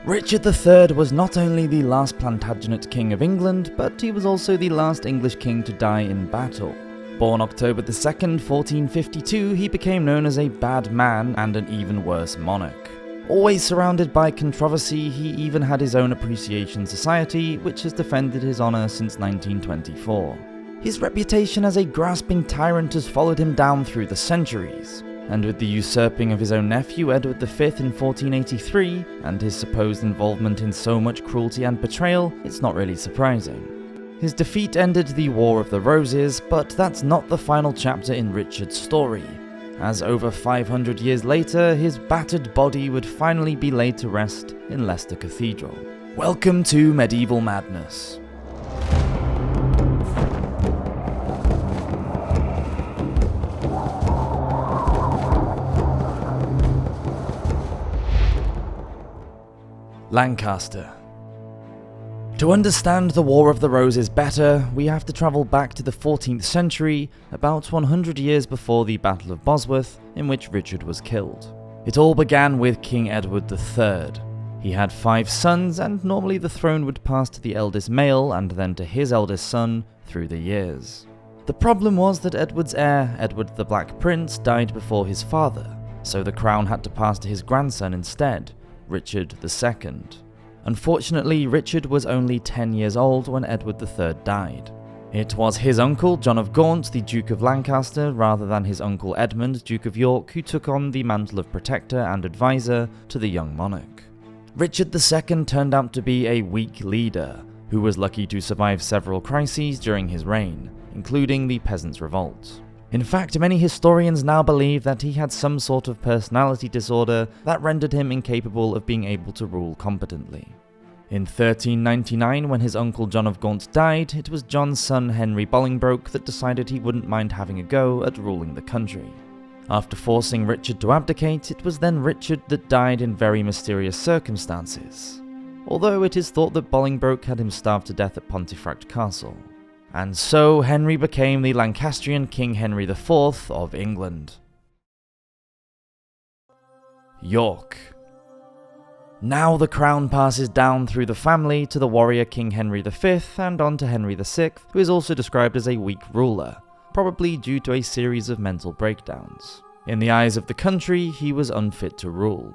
Richard III was not only the last Plantagenet king of England, but he was also the last English king to die in battle. Born October 2nd, 1452, he became known as a bad man and an even worse monarch. Always surrounded by controversy, he even had his own appreciation society, which has defended his honour since 1924. His reputation as a grasping tyrant has followed him down through the centuries, and with the usurping of his own nephew Edward V in 1483, and his supposed involvement in so much cruelty and betrayal, it's not really surprising. His defeat ended the War of the Roses, but that's not the final chapter in Richard's story, as over 500 years later, his battered body would finally be laid to rest in Leicester Cathedral. Welcome to Medieval Madness. Lancaster. To understand the War of the Roses better, we have to travel back to the 14th century, about 100 years before the Battle of Bosworth, in which Richard was killed. It all began with King Edward III. He had 5 sons, and normally the throne would pass to the eldest male and then to his eldest son through the years. The problem was that Edward's heir, Edward the Black Prince, died before his father, so the crown had to pass to his grandson instead, Richard II. Unfortunately, Richard was only 10 years old when Edward III died. It was his uncle, John of Gaunt, the Duke of Lancaster, rather than his uncle Edmund, Duke of York, who took on the mantle of protector and advisor to the young monarch. Richard II turned out to be a weak leader, who was lucky to survive several crises during his reign, including the Peasants' Revolt. In fact, many historians now believe that he had some sort of personality disorder that rendered him incapable of being able to rule competently. In 1399, when his uncle John of Gaunt died, it was John's son Henry Bolingbroke that decided he wouldn't mind having a go at ruling the country. After forcing Richard to abdicate, it was then Richard that died in very mysterious circumstances, although it is thought that Bolingbroke had him starved to death at Pontefract Castle. And so Henry became the Lancastrian King Henry IV of England. York. Now the crown passes down through the family to the warrior King Henry V and on to Henry VI, who is also described as a weak ruler, probably due to a series of mental breakdowns. In the eyes of the country, he was unfit to rule.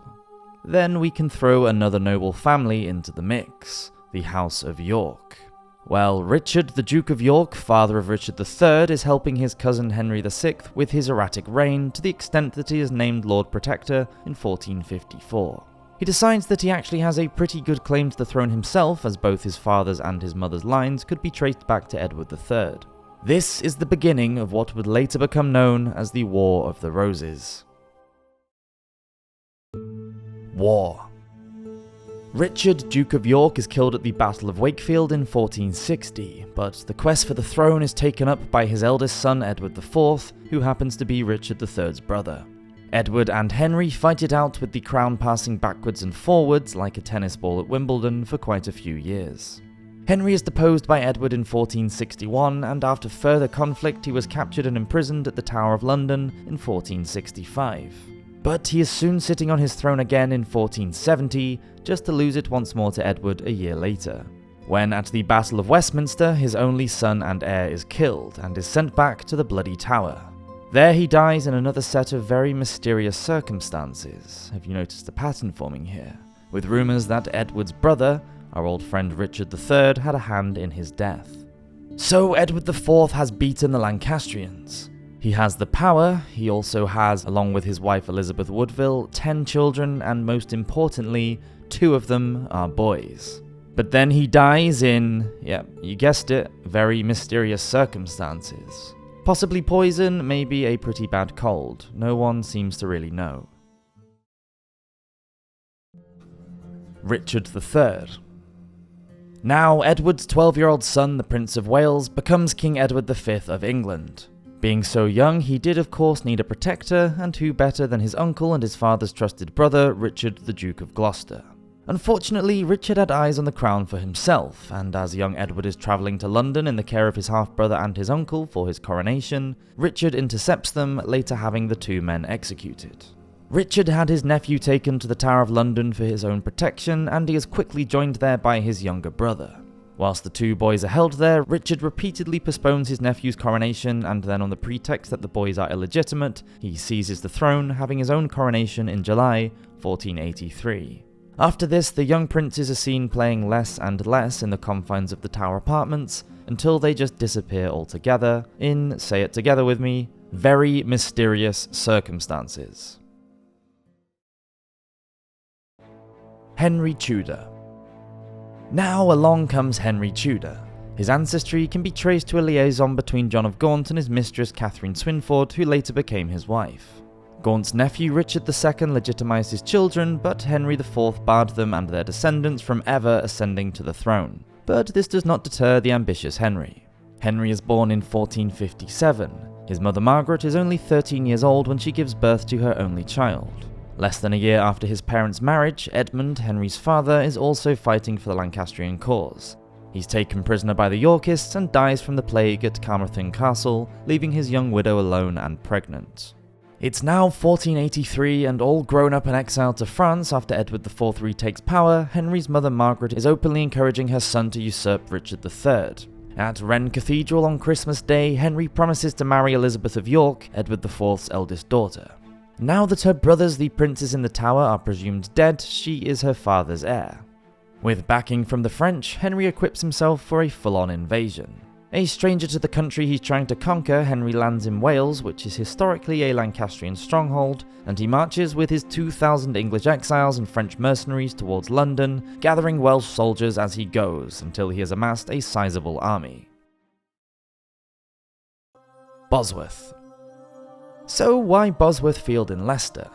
Then we can throw another noble family into the mix, the House of York. Well, Richard, the Duke of York, father of Richard III, is helping his cousin Henry VI with his erratic reign to the extent that he is named Lord Protector in 1454. He decides that he actually has a pretty good claim to the throne himself, as both his father's and his mother's lines could be traced back to Edward III. This is the beginning of what would later become known as the War of the Roses. War. Richard, Duke of York, is killed at the Battle of Wakefield in 1460, but the quest for the throne is taken up by his eldest son Edward IV, who happens to be Richard III's brother. Edward and Henry fight it out with the crown passing backwards and forwards like a tennis ball at Wimbledon for quite a few years. Henry is deposed by Edward in 1461, and after further conflict he was captured and imprisoned at the Tower of London in 1465. But he is soon sitting on his throne again in 1470, just to lose it once more to Edward a year later, when at the Battle of Westminster his only son and heir is killed and is sent back to the Bloody Tower. There he dies in another set of very mysterious circumstances. Have you noticed a pattern forming here? With rumours that Edward's brother, our old friend Richard III, had a hand in his death. So Edward IV has beaten the Lancastrians. He has the power, he also has, along with his wife Elizabeth Woodville, 10 children, and most importantly, 2 of them are boys. But then he dies in, yeah, you guessed it, very mysterious circumstances. Possibly poison, maybe a pretty bad cold. No one seems to really know. Richard III. Now, Edward's 12-year-old son, the Prince of Wales, becomes King Edward V of England. Being so young, he did of course need a protector, and who better than his uncle and his father's trusted brother, Richard the Duke of Gloucester. Unfortunately, Richard had eyes on the crown for himself, and as young Edward is travelling to London in the care of his half-brother and his uncle for his coronation, Richard intercepts them, later having the 2 men executed. Richard had his nephew taken to the Tower of London for his own protection, and he is quickly joined there by his younger brother. Whilst the two boys are held there, Richard repeatedly postpones his nephew's coronation, and then on the pretext that the boys are illegitimate, he seizes the throne, having his own coronation in July 1483. After this, the young princes are seen playing less and less in the confines of the Tower apartments, until they just disappear altogether in, say it together with me, very mysterious circumstances. Henry Tudor. Now along comes Henry Tudor. His ancestry can be traced to a liaison between John of Gaunt and his mistress Catherine Swynford, who later became his wife. Gaunt's nephew Richard II legitimised his children, but Henry IV barred them and their descendants from ever ascending to the throne. But this does not deter the ambitious Henry. Henry is born in 1457. His mother Margaret is only 13 years old when she gives birth to her only child. Less than a year after his parents' marriage, Edmund, Henry's father, is also fighting for the Lancastrian cause. He's taken prisoner by the Yorkists and dies from the plague at Carmarthen Castle, leaving his young widow alone and pregnant. It's now 1483, and all grown up and exiled to France after Edward IV retakes power, Henry's mother Margaret is openly encouraging her son to usurp Richard III. At Rennes Cathedral on Christmas Day, Henry promises to marry Elizabeth of York, Edward IV's eldest daughter. Now that her brothers, the princes in the Tower, are presumed dead, she is her father's heir. With backing from the French, Henry equips himself for a full-on invasion. A stranger to the country he's trying to conquer, Henry lands in Wales, which is historically a Lancastrian stronghold, and he marches with his 2,000 English exiles and French mercenaries towards London, gathering Welsh soldiers as he goes, until he has amassed a sizable army. Bosworth. So why Bosworth Field in Leicester?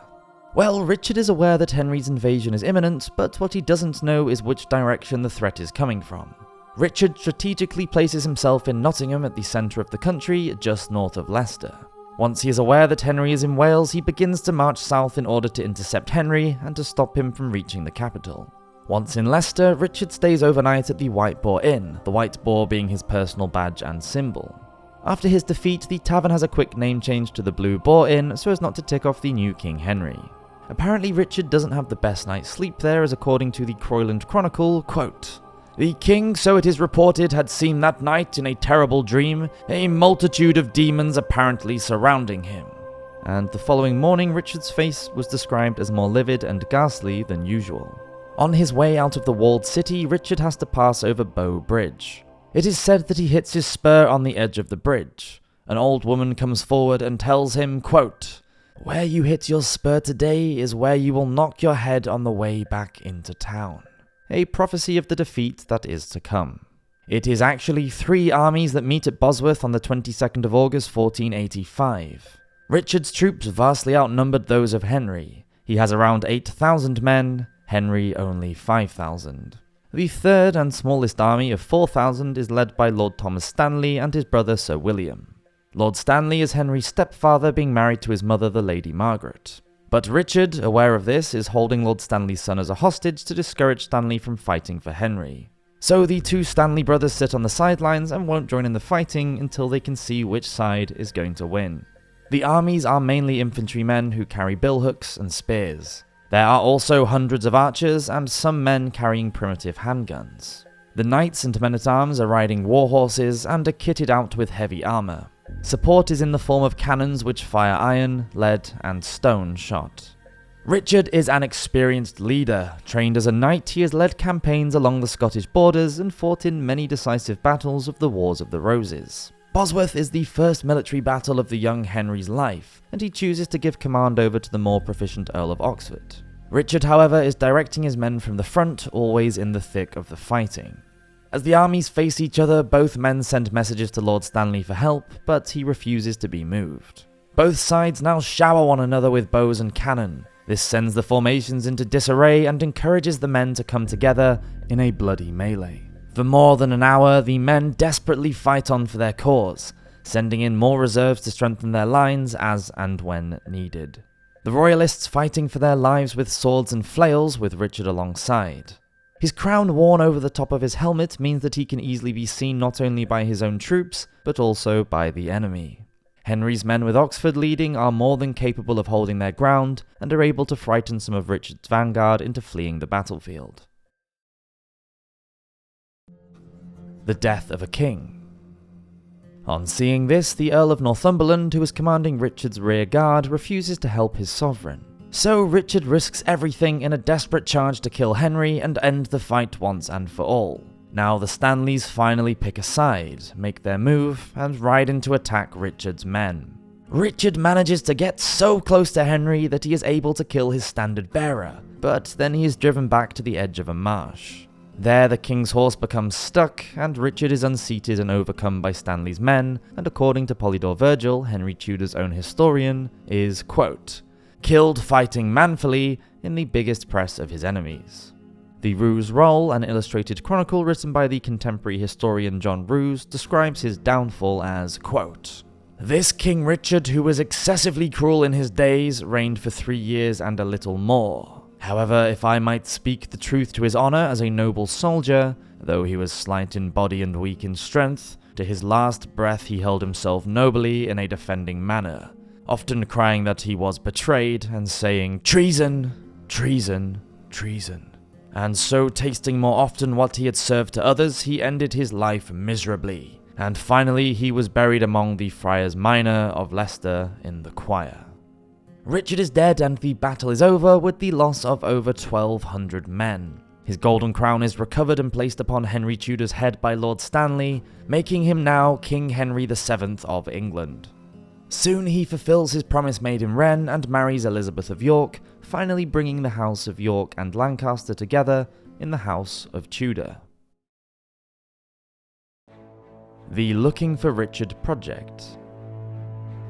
Well, Richard is aware that Henry's invasion is imminent, but what he doesn't know is which direction the threat is coming from. Richard strategically places himself in Nottingham at the centre of the country, just north of Leicester. Once he is aware that Henry is in Wales, he begins to march south in order to intercept Henry and to stop him from reaching the capital. Once in Leicester, Richard stays overnight at the White Boar Inn, the white boar being his personal badge and symbol. After his defeat, the tavern has a quick name change to the Blue Boar Inn so as not to tick off the new King Henry. Apparently Richard doesn't have the best night's sleep there, as according to the Croyland Chronicle, quote, "The king, so it is reported, had seen that night in a terrible dream a multitude of demons apparently surrounding him." And the following morning Richard's face was described as more livid and ghastly than usual. On his way out of the walled city, Richard has to pass over Bow Bridge. It is said that he hits his spur on the edge of the bridge. An old woman comes forward and tells him, quote, "Where you hit your spur today is where you will knock your head on the way back into town." A prophecy of the defeat that is to come. It is actually 3 armies that meet at Bosworth on the 22nd of August 1485. Richard's troops vastly outnumbered those of Henry. He has around 8,000 men, Henry only 5,000. The third and smallest army of 4,000 is led by Lord Thomas Stanley and his brother Sir William. Lord Stanley is Henry's stepfather, being married to his mother, the Lady Margaret. But Richard, aware of this, is holding Lord Stanley's son as a hostage to discourage Stanley from fighting for Henry. So the 2 Stanley brothers sit on the sidelines and won't join in the fighting until they can see which side is going to win. The armies are mainly infantrymen who carry billhooks and spears. There are also hundreds of archers and some men carrying primitive handguns. The knights and men-at-arms are riding war horses and are kitted out with heavy armour. Support is in the form of cannons which fire iron, lead, and stone shot. Richard is an experienced leader. Trained as a knight, he has led campaigns along the Scottish borders and fought in many decisive battles of the Wars of the Roses. Bosworth is the first military battle of the young Henry's life, and he chooses to give command over to the more proficient Earl of Oxford. Richard, however, is directing his men from the front, always in the thick of the fighting. As the armies face each other, both men send messages to Lord Stanley for help, but he refuses to be moved. Both sides now shower one another with bows and cannon. This sends the formations into disarray and encourages the men to come together in a bloody melee. For more than an hour, the men desperately fight on for their cause, sending in more reserves to strengthen their lines as and when needed. The royalists fighting for their lives with swords and flails, with Richard alongside. His crown worn over the top of his helmet means that he can easily be seen not only by his own troops, but also by the enemy. Henry's men with Oxford leading are more than capable of holding their ground and are able to frighten some of Richard's vanguard into fleeing the battlefield. The death of a king. On seeing this, the Earl of Northumberland, who is commanding Richard's rear guard, refuses to help his sovereign. So Richard risks everything in a desperate charge to kill Henry and end the fight once and for all. Now the Stanleys finally pick a side, make their move, and ride in to attack Richard's men. Richard manages to get so close to Henry that he is able to kill his standard bearer, but then he is driven back to the edge of a marsh. There the king's horse becomes stuck, and Richard is unseated and overcome by Stanley's men, and according to Polydore Virgil, Henry Tudor's own historian, is, quote, killed fighting manfully in the biggest press of his enemies. The Roos Roll, an illustrated chronicle written by the contemporary historian John Roos, describes his downfall as, quote, this King Richard, who was excessively cruel in his days, reigned for 3 years and a little more. However, if I might speak the truth to his honour as a noble soldier, though he was slight in body and weak in strength, to his last breath he held himself nobly in a defending manner, often crying that he was betrayed, and saying, treason, treason, treason. And so, tasting more often what he had served to others, he ended his life miserably, and finally he was buried among the Friars Minor of Leicester in the choir. Richard is dead and the battle is over with the loss of over 1,200 men. His golden crown is recovered and placed upon Henry Tudor's head by Lord Stanley, making him now King Henry VII of England. Soon he fulfills his promise made in Rennes and marries Elizabeth of York, finally bringing the House of York and Lancaster together in the House of Tudor. The Looking for Richard project.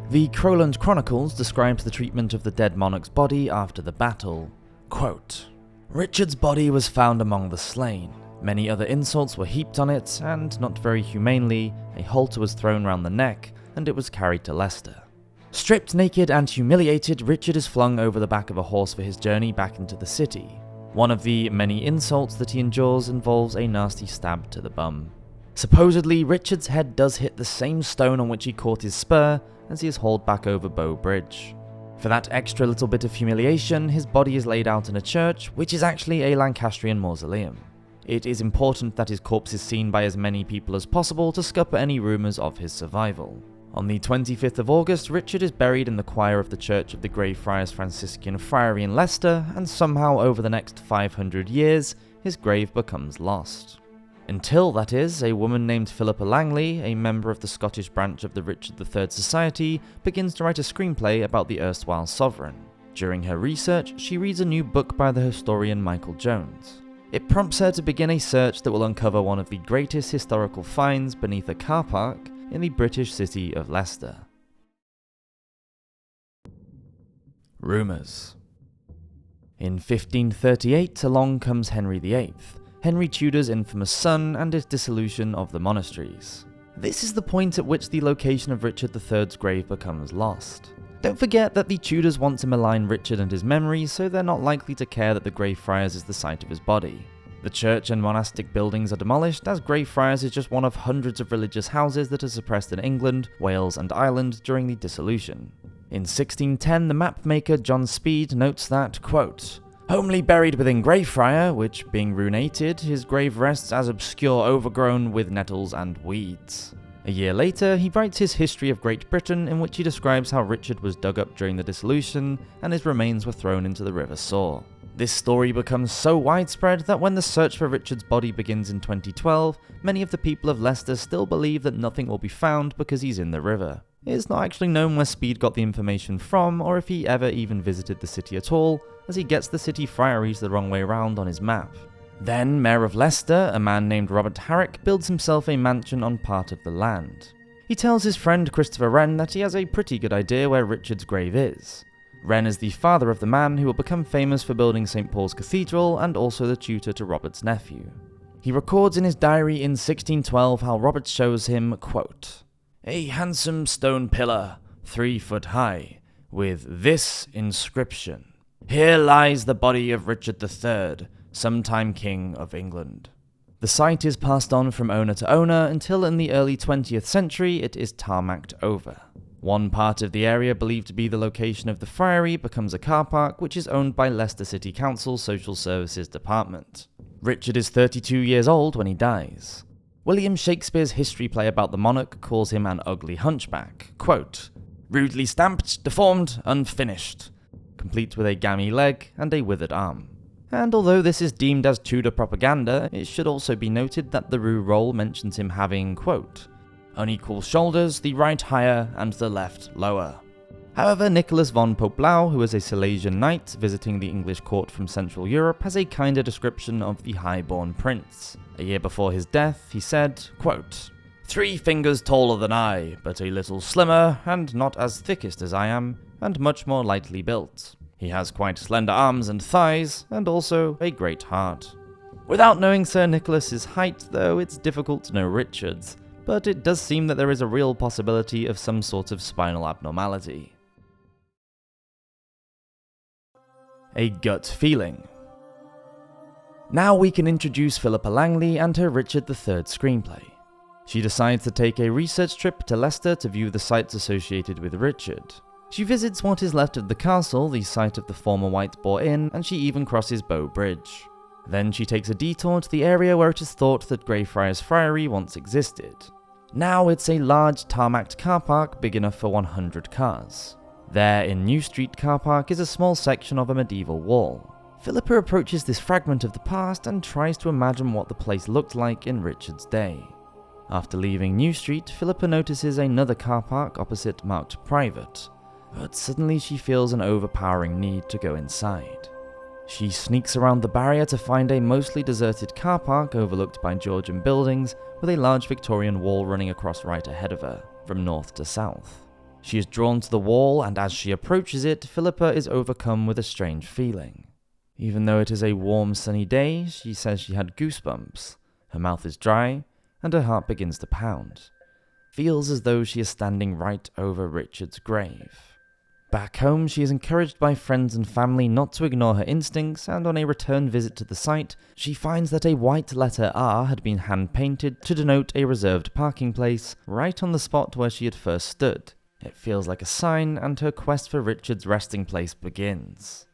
The Crowland Chronicles describes the treatment of the dead monarch's body after the battle. Quote, Richard's body was found among the slain. Many other insults were heaped on it, and, not very humanely, a halter was thrown round the neck, and it was carried to Leicester. Stripped naked and humiliated, Richard is flung over the back of a horse for his journey back into the city. One of the many insults that he endures involves a nasty stab to the bum. Supposedly, Richard's head does hit the same stone on which he caught his spur as he is hauled back over Bow Bridge. For that extra little bit of humiliation, his body is laid out in a church, which is actually a Lancastrian mausoleum. It is important that his corpse is seen by as many people as possible to scupper any rumours of his survival. On the 25th of August, Richard is buried in the choir of the Church of the Greyfriars Franciscan Friary in Leicester, and somehow over the next 500 years, his grave becomes lost. Until, that is, a woman named Philippa Langley, a member of the Scottish branch of the Richard III Society, begins to write a screenplay about the erstwhile sovereign. During her research, she reads a new book by the historian Michael Jones. It prompts her to begin a search that will uncover one of the greatest historical finds beneath a car park in the British city of Leicester. Rumours. In 1538, along comes Henry VIII, Henry Tudor's infamous son, and his dissolution of the monasteries. This is the point at which the location of Richard III's grave becomes lost. Don't forget that the Tudors want to malign Richard and his memory, so they're not likely to care that the Greyfriars is the site of his body. The church and monastic buildings are demolished, as Greyfriars is just one of hundreds of religious houses that are suppressed in England, Wales and Ireland during the dissolution. In 1610, the mapmaker John Speed notes that, quote, homely buried within Greyfriar, which being ruinated, his grave rests as obscure overgrown with nettles and weeds. A year later, he writes his History of Great Britain, in which he describes how Richard was dug up during the dissolution and his remains were thrown into the River Soar. This story becomes so widespread that when the search for Richard's body begins in 2012, many of the people of Leicester still believe that nothing will be found because he's in the river. It is not actually known where Speed got the information from, or if he ever even visited the city at all, as he gets the city friaries the wrong way round on his map. Then, Mayor of Leicester, a man named Robert Herrick, builds himself a mansion on part of the land. He tells his friend Christopher Wren that he has a pretty good idea where Richard's grave is. Wren is the father of the man who will become famous for building St. Paul's Cathedral and also the tutor to Robert's nephew. He records in his diary in 1612 how Robert shows him, quote, a handsome stone pillar, 3 foot high, with this inscription, here lies the body of Richard III, sometime King of England. The site is passed on from owner to owner until in the early 20th century it is tarmacked over. One part of the area believed to be the location of the friary becomes a car park which is owned by Leicester City Council Social Services Department. Richard is 32 years old when he dies. William Shakespeare's history play about the monarch calls him an ugly hunchback, quote, rudely stamped, deformed, unfinished, complete with a gammy leg and a withered arm. And although this is deemed as Tudor propaganda, it should also be noted that the Rue roll mentions him having, quote, unequal shoulders, the right higher and the left lower. However, Nicholas von Poplau, who is a Silesian knight visiting the English court from Central Europe, has a kinder description of the high-born prince. A year before his death, he said, quote, 3 fingers taller than I, but a little slimmer, and not as thickest as I am, and much more lightly built. He has quite slender arms and thighs, and also a great heart. Without knowing Sir Nicholas's height, though, it's difficult to know Richard's, but it does seem that there is a real possibility of some sort of spinal abnormality. A gut feeling. Now we can introduce Philippa Langley and her Richard III screenplay. She decides to take a research trip to Leicester to view the sites associated with Richard. She visits what is left of the castle, the site of the former White Boar Inn, and she even crosses Bow Bridge. Then she takes a detour to the area where it is thought that Greyfriars Friary once existed. Now it's a large tarmacked car park big enough for 100 cars. There in New Street car park is a small section of a medieval wall. Philippa approaches this fragment of the past and tries to imagine what the place looked like in Richard's day. After leaving New Street, Philippa notices another car park opposite marked private, but suddenly she feels an overpowering need to go inside. She sneaks around the barrier to find a mostly deserted car park overlooked by Georgian buildings with a large Victorian wall running across right ahead of her, from north to south. She is drawn to the wall, and as she approaches it, Philippa is overcome with a strange feeling. Even though it is a warm, sunny day, she says she had goosebumps. Her mouth is dry, and her heart begins to pound. Feels as though she is standing right over Richard's grave. Back home, she is encouraged by friends and family not to ignore her instincts, and on a return visit to the site, she finds that a white letter R had been hand-painted to denote a reserved parking place right on the spot where she had first stood. It feels like a sign, and her quest for Richard's resting place begins.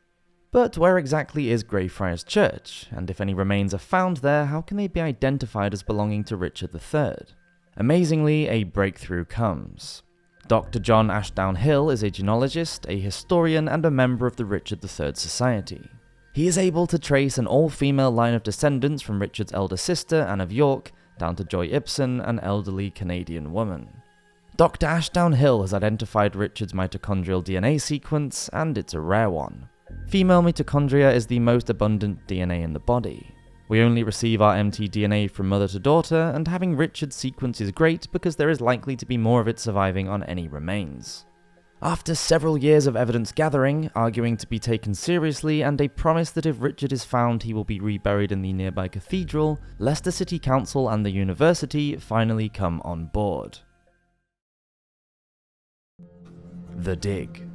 But where exactly is Greyfriars Church, and if any remains are found there, how can they be identified as belonging to Richard III? Amazingly, a breakthrough comes. Dr. John Ashdown Hill is a genealogist, a historian, and a member of the Richard III Society. He is able to trace an all-female line of descendants from Richard's elder sister, Anne of York, down to Joy Ibsen, an elderly Canadian woman. Dr. Ashdown Hill has identified Richard's mitochondrial DNA sequence, and it's a rare one. Female mitochondria is the most abundant DNA in the body. We only receive our mtDNA from mother to daughter, and having Richard's sequence is great because there is likely to be more of it surviving on any remains. After several years of evidence gathering, arguing to be taken seriously, and a promise that if Richard is found he will be reburied in the nearby cathedral, Leicester City Council and the university finally come on board. The Dig.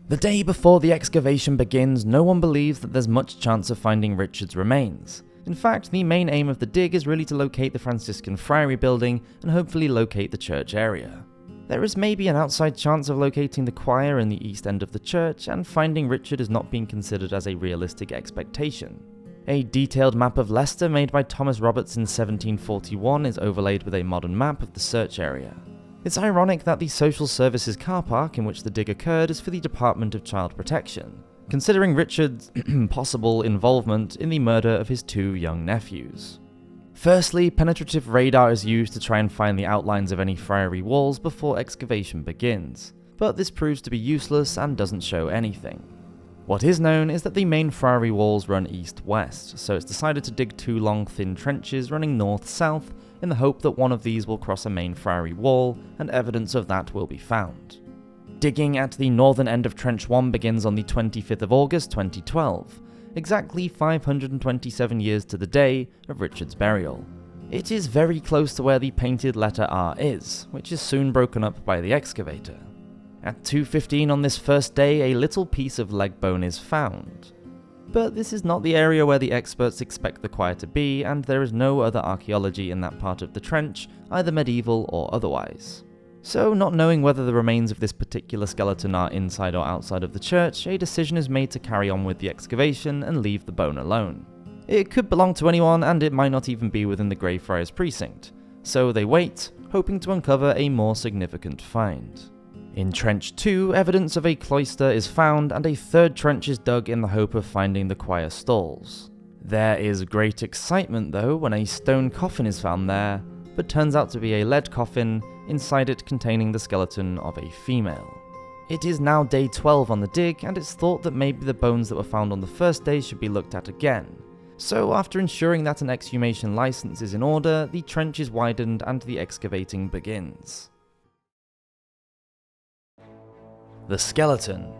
The day before the excavation begins, no one believes that there's much chance of finding Richard's remains. In fact, the main aim of the dig is really to locate the Franciscan Friary building and hopefully locate the church area. There is maybe an outside chance of locating the choir in the east end of the church, and finding Richard is not being considered as a realistic expectation. A detailed map of Leicester made by Thomas Roberts in 1741 is overlaid with a modern map of the search area. It's ironic that the social services car park in which the dig occurred is for the Department of Child Protection, considering Richard's possible involvement in the murder of his 2 young nephews. Firstly, penetrative radar is used to try and find the outlines of any friary walls before excavation begins, but this proves to be useless and doesn't show anything. What is known is that the main friary walls run east-west, so it's decided to dig 2 long thin trenches running north-south in the hope that one of these will cross a main friary wall, and evidence of that will be found. Digging at the northern end of Trench 1 begins on the 25th of August 2012, exactly 527 years to the day of Richard's burial. It is very close to where the painted letter R is, which is soon broken up by the excavator. At 2:15 on this first day, a little piece of leg bone is found. But this is not the area where the experts expect the choir to be, and there is no other archaeology in that part of the trench, either medieval or otherwise. So, not knowing whether the remains of this particular skeleton are inside or outside of the church, a decision is made to carry on with the excavation and leave the bone alone. It could belong to anyone, and it might not even be within the Greyfriars precinct. So they wait, hoping to uncover a more significant find. In Trench 2, evidence of a cloister is found, and a third trench is dug in the hope of finding the choir stalls. There is great excitement though when a stone coffin is found there, but turns out to be a lead coffin, inside it containing the skeleton of a female. It is now day 12 on the dig, and it's thought that maybe the bones that were found on the first day should be looked at again. So after ensuring that an exhumation license is in order, the trench is widened and the excavating begins. The skeleton.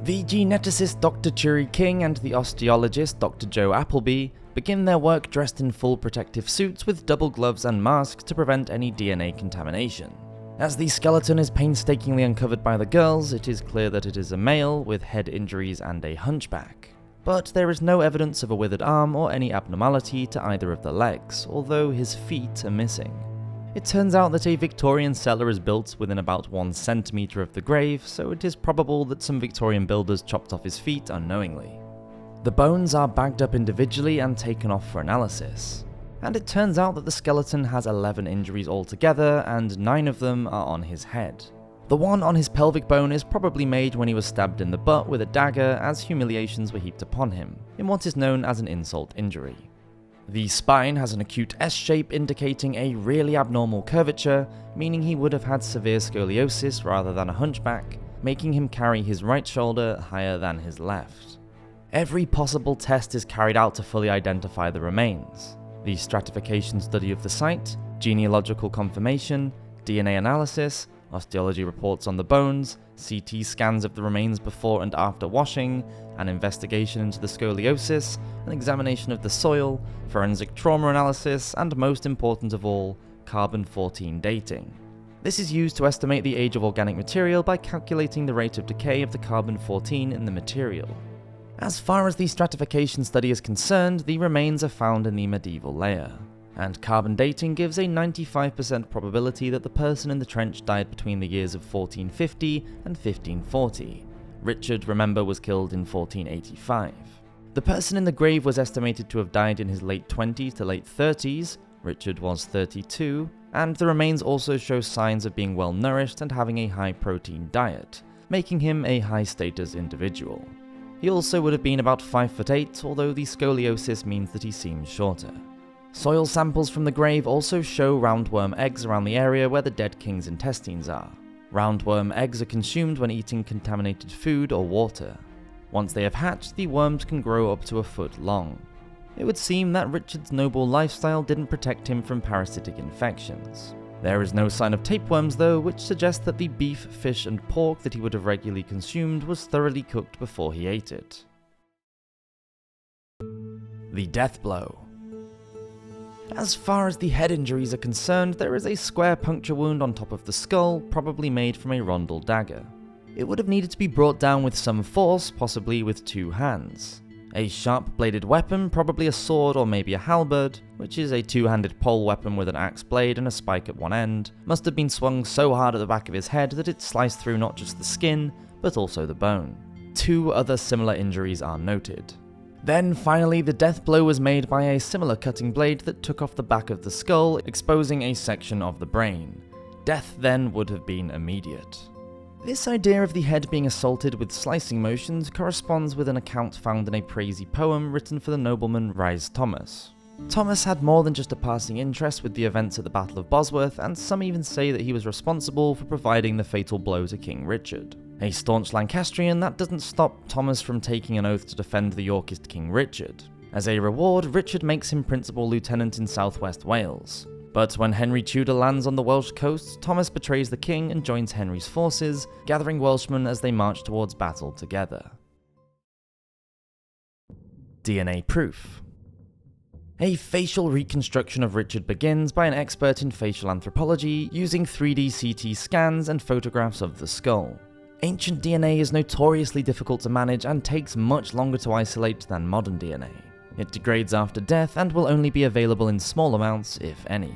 The geneticist Dr. Chury King and the osteologist Dr. Joe Appleby begin their work dressed in full protective suits with double gloves and masks to prevent any DNA contamination. As the skeleton is painstakingly uncovered by the girls, it is clear that it is a male with head injuries and a hunchback. But there is no evidence of a withered arm or any abnormality to either of the legs, although his feet are missing. It turns out that a Victorian cellar is built within about 1 centimetre of the grave, so it is probable that some Victorian builders chopped off his feet unknowingly. The bones are bagged up individually and taken off for analysis. And it turns out that the skeleton has 11 injuries altogether, and 9 of them are on his head. The one on his pelvic bone is probably made when he was stabbed in the butt with a dagger, as humiliations were heaped upon him, in what is known as an insult injury. The spine has an acute S-shape indicating a really abnormal curvature, meaning he would have had severe scoliosis rather than a hunchback, making him carry his right shoulder higher than his left. Every possible test is carried out to fully identify the remains. The stratification study of the site, genealogical confirmation, DNA analysis, osteology reports on the bones, CT scans of the remains before and after washing, an investigation into the scoliosis, an examination of the soil, forensic trauma analysis, and most important of all, carbon-14 dating. This is used to estimate the age of organic material by calculating the rate of decay of the carbon-14 in the material. As far as the stratification study is concerned, the remains are found in the medieval layer, and carbon dating gives a 95% probability that the person in the trench died between the years of 1450 and 1540. Richard, remember, was killed in 1485. The person in the grave was estimated to have died in his late 20s to late 30s, Richard was 32, and the remains also show signs of being well nourished and having a high protein diet, making him a high status individual. He also would have been about 5'8", although the scoliosis means that he seems shorter. Soil samples from the grave also show roundworm eggs around the area where the dead king's intestines are. Roundworm eggs are consumed when eating contaminated food or water. Once they have hatched, the worms can grow up to a foot long. It would seem that Richard's noble lifestyle didn't protect him from parasitic infections. There is no sign of tapeworms though, which suggests that the beef, fish and pork that he would have regularly consumed was thoroughly cooked before he ate it. The death blow. As far as the head injuries are concerned, there is a square puncture wound on top of the skull, probably made from a rondel dagger. It would have needed to be brought down with some force, possibly with 2 hands. A sharp-bladed weapon, probably a sword or maybe a halberd, which is a 2-handed pole weapon with an axe blade and a spike at one end, must have been swung so hard at the back of his head that it sliced through not just the skin, but also the bone. 2 other similar injuries are noted. Then finally, the death blow was made by a similar cutting blade that took off the back of the skull, exposing a section of the brain. Death then would have been immediate. This idea of the head being assaulted with slicing motions corresponds with an account found in a praisey poem written for the nobleman Rhys Thomas. Thomas had more than just a passing interest with the events at the Battle of Bosworth, and some even say that he was responsible for providing the fatal blow to King Richard. A staunch Lancastrian, that doesn't stop Thomas from taking an oath to defend the Yorkist King Richard. As a reward, Richard makes him principal lieutenant in southwest Wales. But when Henry Tudor lands on the Welsh coast, Thomas betrays the king and joins Henry's forces, gathering Welshmen as they march towards battle together. DNA proof. A facial reconstruction of Richard begins by an expert in facial anthropology using 3D CT scans and photographs of the skull. Ancient DNA is notoriously difficult to manage and takes much longer to isolate than modern DNA. It degrades after death and will only be available in small amounts, if any.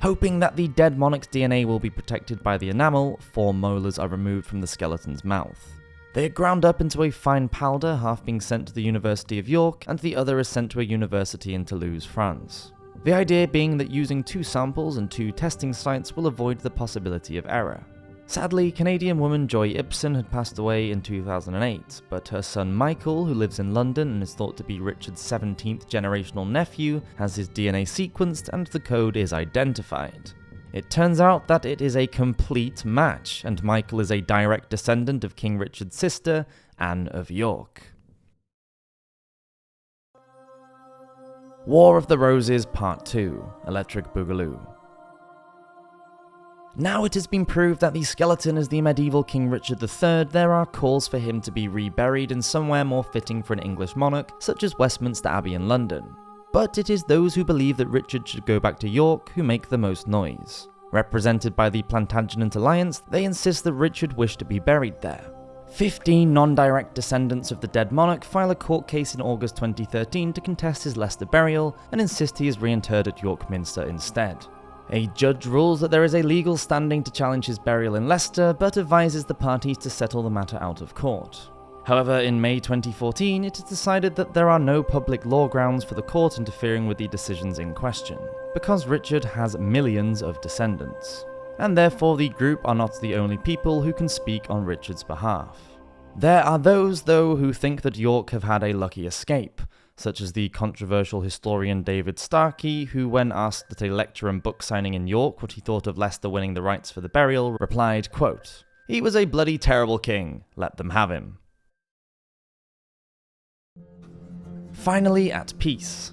Hoping that the dead monarch's DNA will be protected by the enamel, 4 molars are removed from the skeleton's mouth. They are ground up into a fine powder, half being sent to the University of York and the other is sent to a university in Toulouse, France. The idea being that using 2 samples and 2 testing sites will avoid the possibility of error. Sadly, Canadian woman Joy Ibsen had passed away in 2008, but her son Michael, who lives in London and is thought to be Richard's 17th generational nephew, has his DNA sequenced and the code is identified. It turns out that it is a complete match, and Michael is a direct descendant of King Richard's sister, Anne of York. War of the Roses Part 2 – Electric Boogaloo. Now it has been proved that the skeleton is the medieval King Richard III, there are calls for him to be reburied in somewhere more fitting for an English monarch, such as Westminster Abbey in London. But it is those who believe that Richard should go back to York who make the most noise. Represented by the Plantagenet Alliance, they insist that Richard wished to be buried there. 15 non-direct descendants of the dead monarch file a court case in August 2013 to contest his Leicester burial and insist he is reinterred at York Minster instead. A judge rules that there is a legal standing to challenge his burial in Leicester, but advises the parties to settle the matter out of court. However, in May 2014, it is decided that there are no public law grounds for the court interfering with the decisions in question, because Richard has millions of descendants, and therefore the group are not the only people who can speak on Richard's behalf. There are those, though, who think that York have had a lucky escape, such as the controversial historian David Starkey, who when asked at a lecture and book signing in York what he thought of Leicester winning the rights for the burial, replied, quote, "He was a bloody terrible king, let them have him." Finally at peace.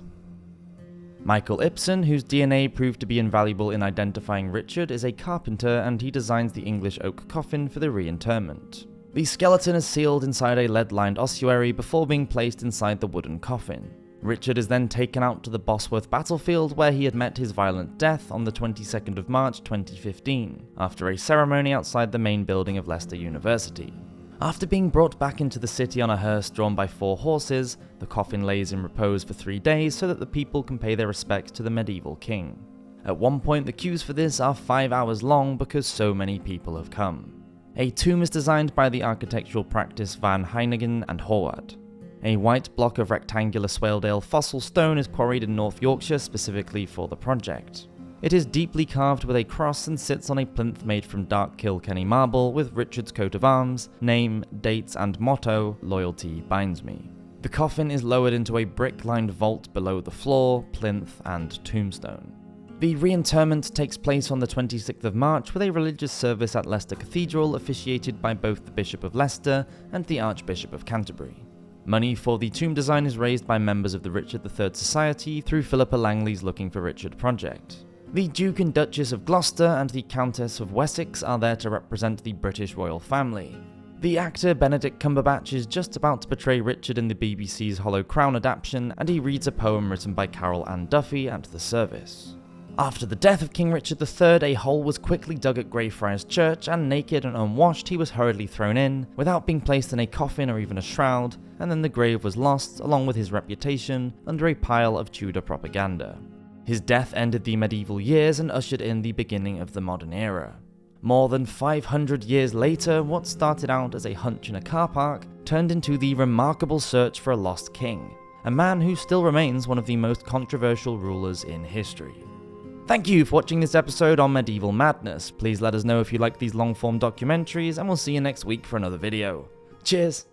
Michael Ibsen, whose DNA proved to be invaluable in identifying Richard, is a carpenter and he designs the English oak coffin for the reinterment. The skeleton is sealed inside a lead-lined ossuary before being placed inside the wooden coffin. Richard is then taken out to the Bosworth battlefield where he had met his violent death on the 22nd of March 2015, after a ceremony outside the main building of Leicester University. After being brought back into the city on a hearse drawn by 4 horses, the coffin lays in repose for 3 days so that the people can pay their respects to the medieval king. At one point the queues for this are 5 hours long because so many people have come. A tomb is designed by the architectural practice Van Heinigen and Horvath. A white block of rectangular Swaledale fossil stone is quarried in North Yorkshire specifically for the project. It is deeply carved with a cross and sits on a plinth made from dark Kilkenny marble with Richard's coat of arms, name, dates and motto, "Loyalty binds me." The coffin is lowered into a brick-lined vault below the floor, plinth and tombstone. The reinterment takes place on the 26th of March with a religious service at Leicester Cathedral officiated by both the Bishop of Leicester and the Archbishop of Canterbury. Money for the tomb design is raised by members of the Richard III Society through Philippa Langley's Looking for Richard project. The Duke and Duchess of Gloucester and the Countess of Wessex are there to represent the British royal family. The actor Benedict Cumberbatch is just about to portray Richard in the BBC's Hollow Crown adaptation, and he reads a poem written by Carol Ann Duffy at the service. After the death of King Richard III, a hole was quickly dug at Greyfriars Church, and naked and unwashed he was hurriedly thrown in, without being placed in a coffin or even a shroud, and then the grave was lost, along with his reputation, under a pile of Tudor propaganda. His death ended the medieval years and ushered in the beginning of the modern era. More than 500 years later, what started out as a hunch in a car park turned into the remarkable search for a lost king, a man who still remains one of the most controversial rulers in history. Thank you for watching this episode on Medieval Madness. Please let us know if you like these long-form documentaries, and we'll see you next week for another video. Cheers!